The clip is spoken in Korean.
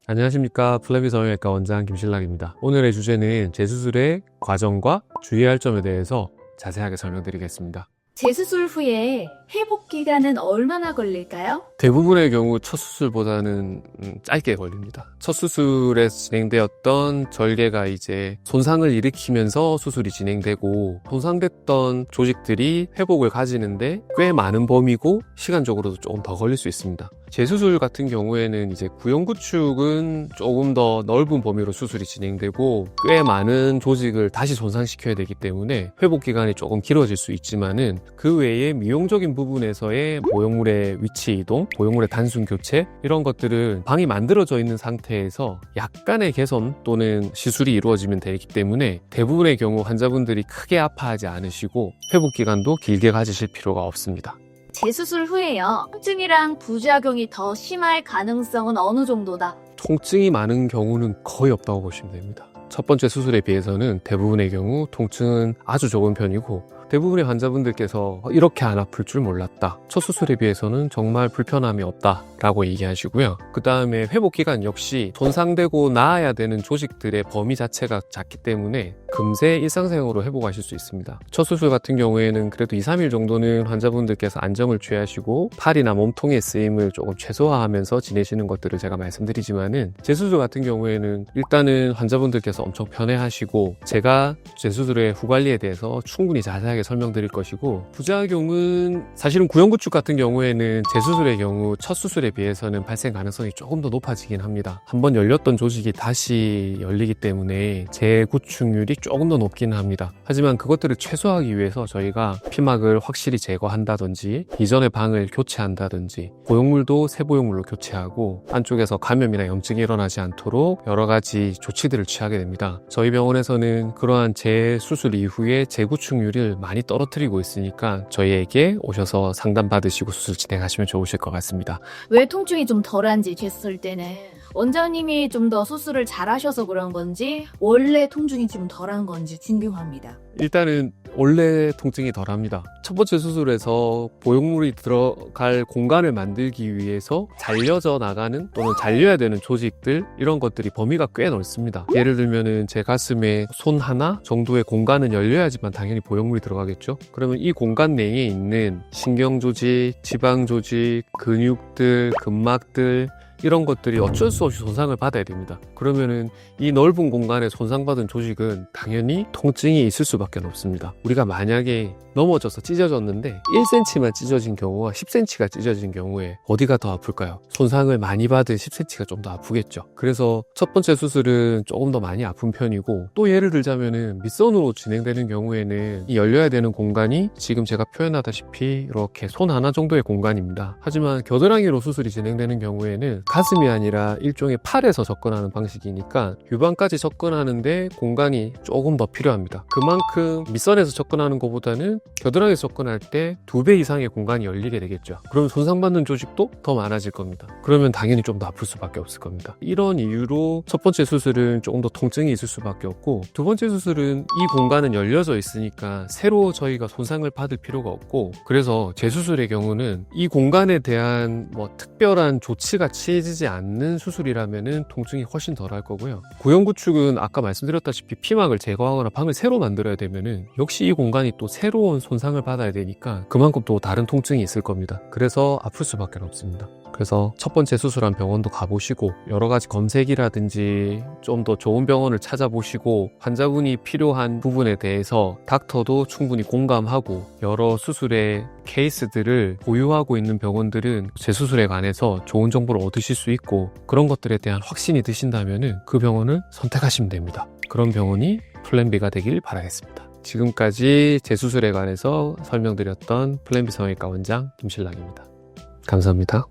안녕하십니까. 플래비 성형외과 원장 김신락입니다. 오늘의 주제는 재수술의 과정과 주의할 점에 대해서 자세하게 설명드리겠습니다. 재수술 후에 회복 기간은 얼마나 걸릴까요? 대부분의 경우 첫 수술보다는 짧게 걸립니다. 첫 수술에 진행되었던 절개가 이제 손상을 일으키면서 수술이 진행되고, 손상됐던 조직들이 회복을 가지는데 꽤 많은 범위고 시간적으로도 조금 더 걸릴 수 있습니다. 재수술 같은 경우에는 이제 구형구축은 조금 더 넓은 범위로 수술이 진행되고 꽤 많은 조직을 다시 손상시켜야 되기 때문에 회복 기간이 조금 길어질 수 있지만은, 그 외에 미용적인 부분에서의 보형물의 위치 이동, 보형물의 단순 교체, 이런 것들은 방이 만들어져 있는 상태에서 약간의 개선 또는 시술이 이루어지면 되기 때문에 대부분의 경우 환자분들이 크게 아파하지 않으시고 회복 기간도 길게 가지실 필요가 없습니다. 재수술 후에요. 통증이랑 부작용이 더 심할 가능성은 어느 정도다? 통증이 많은 경우는 거의 없다고 보시면 됩니다. 첫 번째 수술에 비해서는 대부분의 경우 통증은 아주 적은 편이고, 대부분의 환자분들께서 이렇게 안 아플 줄 몰랐다, 첫 수술에 비해서는 정말 불편함이 없다 라고 얘기하시고요. 그 다음에 회복기간 역시 손상되고 나아야 되는 조직들의 범위 자체가 작기 때문에 금세 일상생활로 회복하실 수 있습니다. 첫 수술 같은 경우에는 그래도 2, 3일 정도는 환자분들께서 안정을 취하시고 팔이나 몸통의 쓰임을 조금 최소화하면서 지내시는 것들을 제가 말씀드리지만은, 재수술 같은 경우에는 일단은 환자분들께서 엄청 편해하시고, 제가 재수술의 후관리에 대해서 충분히 자세하게 설명드릴 것이고, 부작용은 사실은 구형구축 같은 경우에는 재수술의 경우 첫 수술에 비해서는 발생 가능성이 조금 더 높아지긴 합니다. 한번 열렸던 조직이 다시 열리기 때문에 재구축률이 조금 더 높기는 합니다. 하지만 그것들을 최소화하기 위해서 저희가 피막을 확실히 제거한다든지, 이전의 방을 교체한다든지, 보형물도 새 보형물로 교체하고, 안쪽에서 감염이나 염증이 일어나지 않도록 여러 가지 조치들을 취하게 됩니다. 저희 병원에서는 그러한 재수술 이후에 재구축률을 많이 떨어뜨리고 있으니까 저희에게 오셔서 상담받으시고 수술 진행하시면 좋으실 것 같습니다. 왜 통증이 좀 덜한지 재수술 때는 원장님이 좀 더 수술을 잘하셔서 그런 건지 원래 통증이 좀 덜한 건지 궁금합니다. 일단은 원래 통증이 덜합니다. 첫 번째 수술에서 보형물이 들어갈 공간을 만들기 위해서 잘려져 나가는 또는 잘려야 되는 조직들, 이런 것들이 범위가 꽤 넓습니다. 예를 들면은 제 가슴에 손 하나 정도의 공간은 열려야지만 당연히 보형물이 들어가겠죠. 그러면 이 공간 내에 있는 신경조직, 지방조직, 근육들, 근막들, 이런 것들이 어쩔 수 없이 손상을 받아야 됩니다. 그러면은 이 넓은 공간에 손상받은 조직은 당연히 통증이 있을 수밖에 없습니다. 우리가 만약에 넘어져서 찢어졌는데 1cm만 찢어진 경우와 10cm가 찢어진 경우에 어디가 더 아플까요? 손상을 많이 받은 10cm가 좀 더 아프겠죠. 그래서 첫 번째 수술은 조금 더 많이 아픈 편이고, 또 예를 들자면은 밑선으로 진행되는 경우에는 이 열려야 되는 공간이 지금 제가 표현하다시피 이렇게 손 하나 정도의 공간입니다. 하지만 겨드랑이로 수술이 진행되는 경우에는 가슴이 아니라 일종의 팔에서 접근하는 방식이니까 유방까지 접근하는데 공간이 조금 더 필요합니다. 그만큼 밑선에서 접근하는 것보다는 겨드랑이에서 접근할 때 2배 이상의 공간이 열리게 되겠죠. 그럼 손상받는 조직도 더 많아질 겁니다. 그러면 당연히 좀 더 아플 수밖에 없을 겁니다. 이런 이유로 첫 번째 수술은 조금 더 통증이 있을 수밖에 없고, 두 번째 수술은 이 공간은 열려져 있으니까 새로 저희가 손상을 받을 필요가 없고, 그래서 재수술의 경우는 이 공간에 대한 특별한 조치가 취해지지 않는 수술이라면은 통증이 훨씬 덜할 거고요. 구형구축은 아까 말씀드렸다시피 피막을 제거하거나 방을 새로 만들어야 되면은 역시 이 공간이 또 새로운 손상을 받아야 되니까 그만큼 또 다른 통증이 있을 겁니다. 그래서 아플 수밖에 없습니다. 그래서 첫 번째 수술한 병원도 가보시고, 여러 가지 검색이라든지 좀 더 좋은 병원을 찾아보시고, 환자분이 필요한 부분에 대해서 닥터도 충분히 공감하고 여러 수술의 케이스들을 보유하고 있는 병원들은 재수술에 관해서 좋은 정보를 얻으실 수 있고, 그런 것들에 대한 확신이 드신다면 그 병원을 선택하시면 됩니다. 그런 병원이 플랜 B가 되길 바라겠습니다. 지금까지 재수술에 관해서 설명드렸던 플랜 B 성형외과 원장 김신락입니다. 감사합니다.